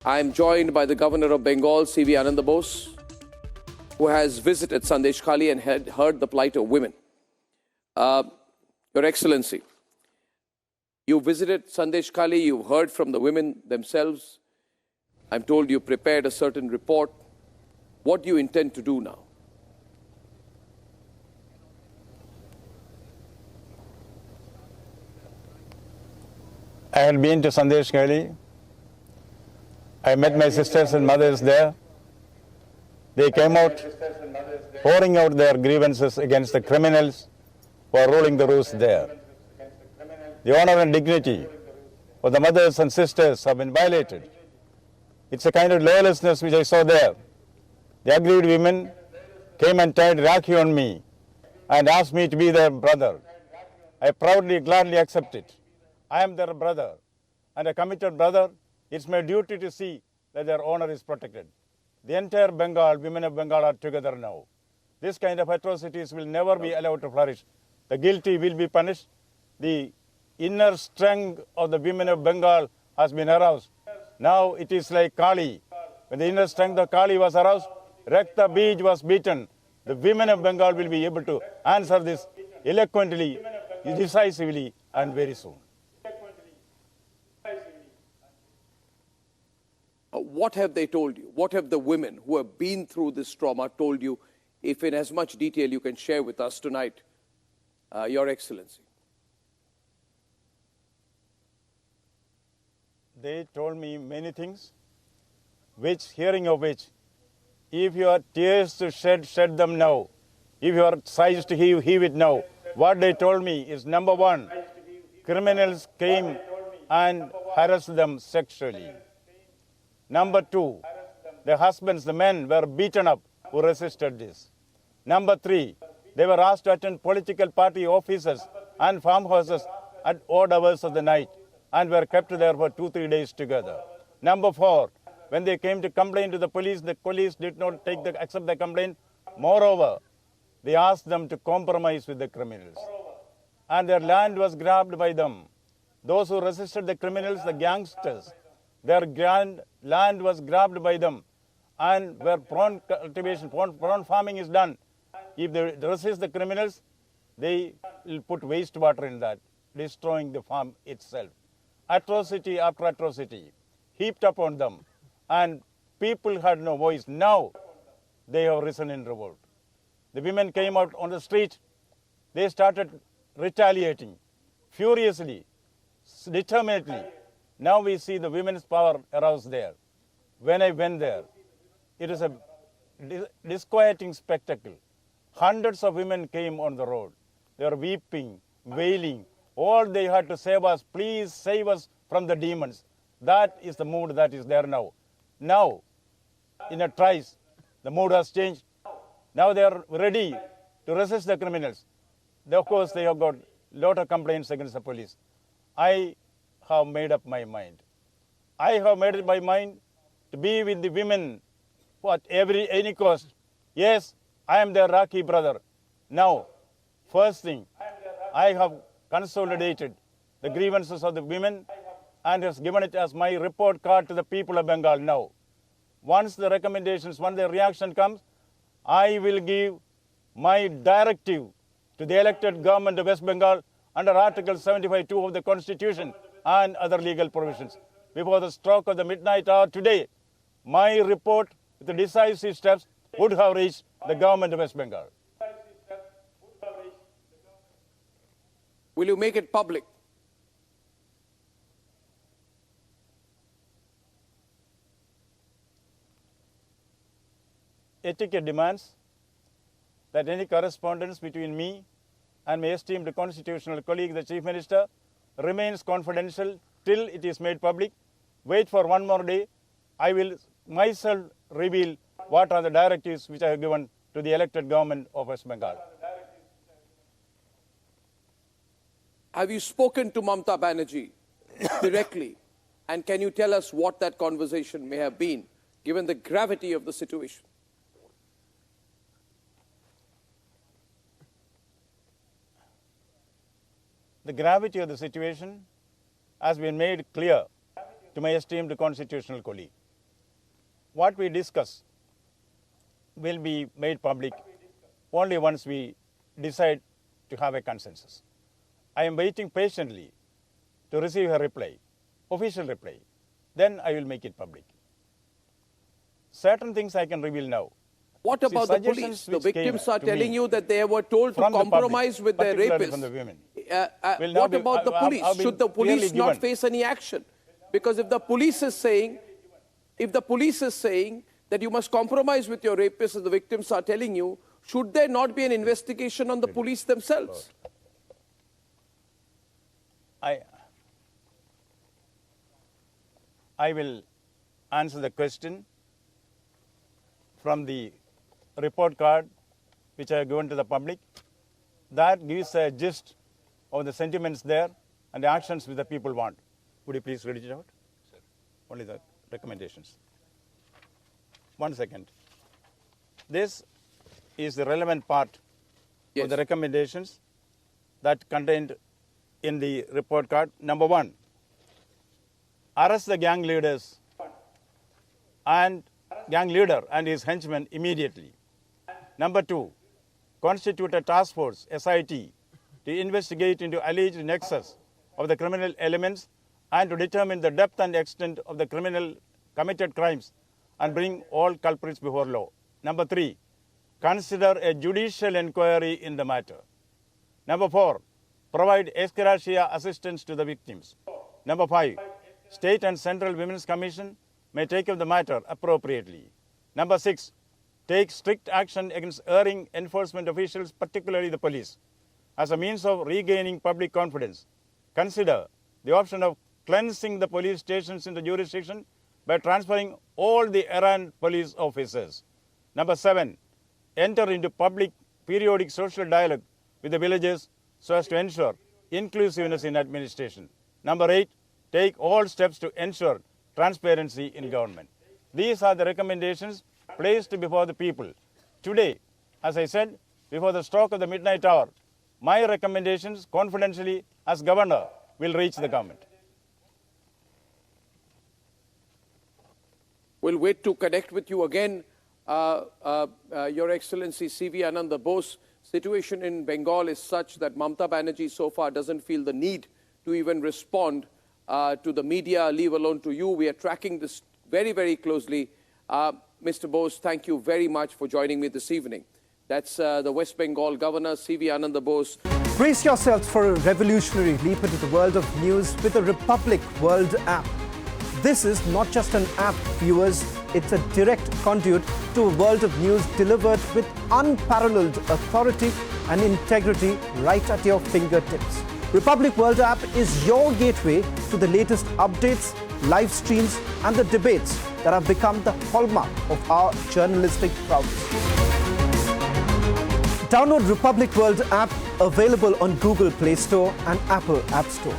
I am joined by the Governor of Bengal, C.V. Ananda Bose, who has visited Sandeshkhali and had heard the plight of women. Your Excellency, you visited Sandeshkhali, you heard from the women themselves. I'm told you prepared a certain report. What do you intend to do now? I had been to Sandeshkhali. I met my sisters and mothers there. They came out pouring out their grievances against the criminals who are ruling the roost there. The honor and dignity of the mothers and sisters have been violated. It's a kind of lawlessness which I saw there. The aggrieved women came and tied Rakhi on me and asked me to be their brother. I proudly, gladly accept it. I am their brother and a committed brother. It's my duty to see that their honor is protected. The entire Bengal, women of Bengal are together now. This kind of atrocities will never be allowed to flourish. The guilty will be punished. The inner strength of the women of Bengal has been aroused. Now it is like Kali. When the inner strength of Kali was aroused, Rakta Bij was beaten. The women of Bengal will be able to answer this eloquently, decisively, and very soon. What have they told you? What have the women who have been through this trauma told you, if in as much detail you can share with us tonight, Your Excellency? They told me many things, hearing of which, if you have tears to shed, shed them now. If you have sighs to heave, heave it now. What they told me is, number one, criminals came and harassed them sexually. Number two, the husbands, the men, were beaten up who resisted this. Number three, they were asked to attend political party offices and farmhouses at odd hours of the night and were kept there for 2-3 days together. Number four, when they came to complain to the police did not accept the complaint. Moreover, they asked them to compromise with the criminals. And their land was grabbed by them. Those who resisted the criminals, the gangsters, their land was grabbed by them, and where prawn cultivation, prawn farming is done. If they resist the criminals, they will put wastewater in that, destroying the farm itself. Atrocity after atrocity heaped upon them, and people had no voice. Now they have risen in revolt. The women came out on the street. They started retaliating furiously, determinedly. Now we see the women's power aroused there. When I went there, it is a disquieting spectacle. Hundreds of women came on the road. They were weeping, wailing. All they had to say was, please save us from the demons. That is the mood that is there now. Now, in a trice, the mood has changed. Now they are ready to resist the criminals. Of course, they have got a lot of complaints against the police. I have made up my mind. I have made up my mind to be with the women at any cost. Yes, I am their Rakhi brother. Now, first thing, I have consolidated the grievances of the women and has given it as my report card to the people of Bengal now. Once the recommendations, once the reaction comes, I will give my directive to the elected government of West Bengal under Article 75(2) of the Constitution and other legal provisions. Before the stroke of the midnight hour today, my report with the decisive steps would have reached the government of West Bengal. Will you make it public? Etiquette demands that any correspondence between me and my esteemed constitutional colleague, the Chief Minister, remains confidential till it is made public. Wait for one more day. I will myself reveal what are the directives which I have given to the elected government of West Bengal. Have you spoken to Mamta Banerjee directly? And can you tell us what that conversation may have been, given the gravity of the situation? The gravity of the situation has been made clear to my esteemed constitutional colleague. what we discuss will be made public only once we decide to have a consensus. I am waiting patiently to receive a reply, official reply. Then I will make it public. Certain things I can reveal now. What about the police? The victims are telling you that they were told to compromise with their rapists. From the women. What about the police? Should the police not face any action? Because if the police is saying that you must compromise with your rapists, as the victims are telling you, should there not be an investigation on the police themselves? I will answer the question from the report card which I have given to the public. That gives a gist of the sentiments there and the actions which the people want. Would you please read it out? Sir. Only the recommendations. 1 second. This is the relevant part of the recommendations that contained in the report card. Number 1, arrest the gang leader and his henchmen immediately. Number 2, constitute a task force, SIT, to investigate into alleged nexus of the criminal elements and to determine the depth and extent of the committed crimes and bring all culprits before law. Number 3, consider a judicial inquiry in the matter. Number 4, provide ex gratia assistance to the victims. Number 5, State and Central Women's Commission may take up the matter appropriately. Number 6, take strict action against erring enforcement officials, particularly the police. As a means of regaining public confidence, consider the option of cleansing the police stations in the jurisdiction by transferring all the errant police officers. Number 7, enter into public periodic social dialogue with the villages so as to ensure inclusiveness in administration. Number 8, take all steps to ensure transparency in government. These are the recommendations placed before the people. Today, as I said, before the stroke of the midnight hour, my recommendations confidentially as governor will reach the government. We'll wait to connect with you again. Your Excellency C.V. Ananda Bose, situation in Bengal is such that Mamata Banerjee so far doesn't feel the need to even respond to the media, leave alone to you. We are tracking this very, very closely. Mr. Bose, thank you very much for joining me this evening. That's the West Bengal Governor, C.V. Ananda Bose. Brace yourselves for a revolutionary leap into the world of news with the Republic World app. This is not just an app, viewers. It's a direct conduit to a world of news delivered with unparalleled authority and integrity right at your fingertips. Republic World app is your gateway to the latest updates, live streams, and the debates that have become the hallmark of our journalistic prowess. Download Republic World app, available on Google Play Store and Apple App Store.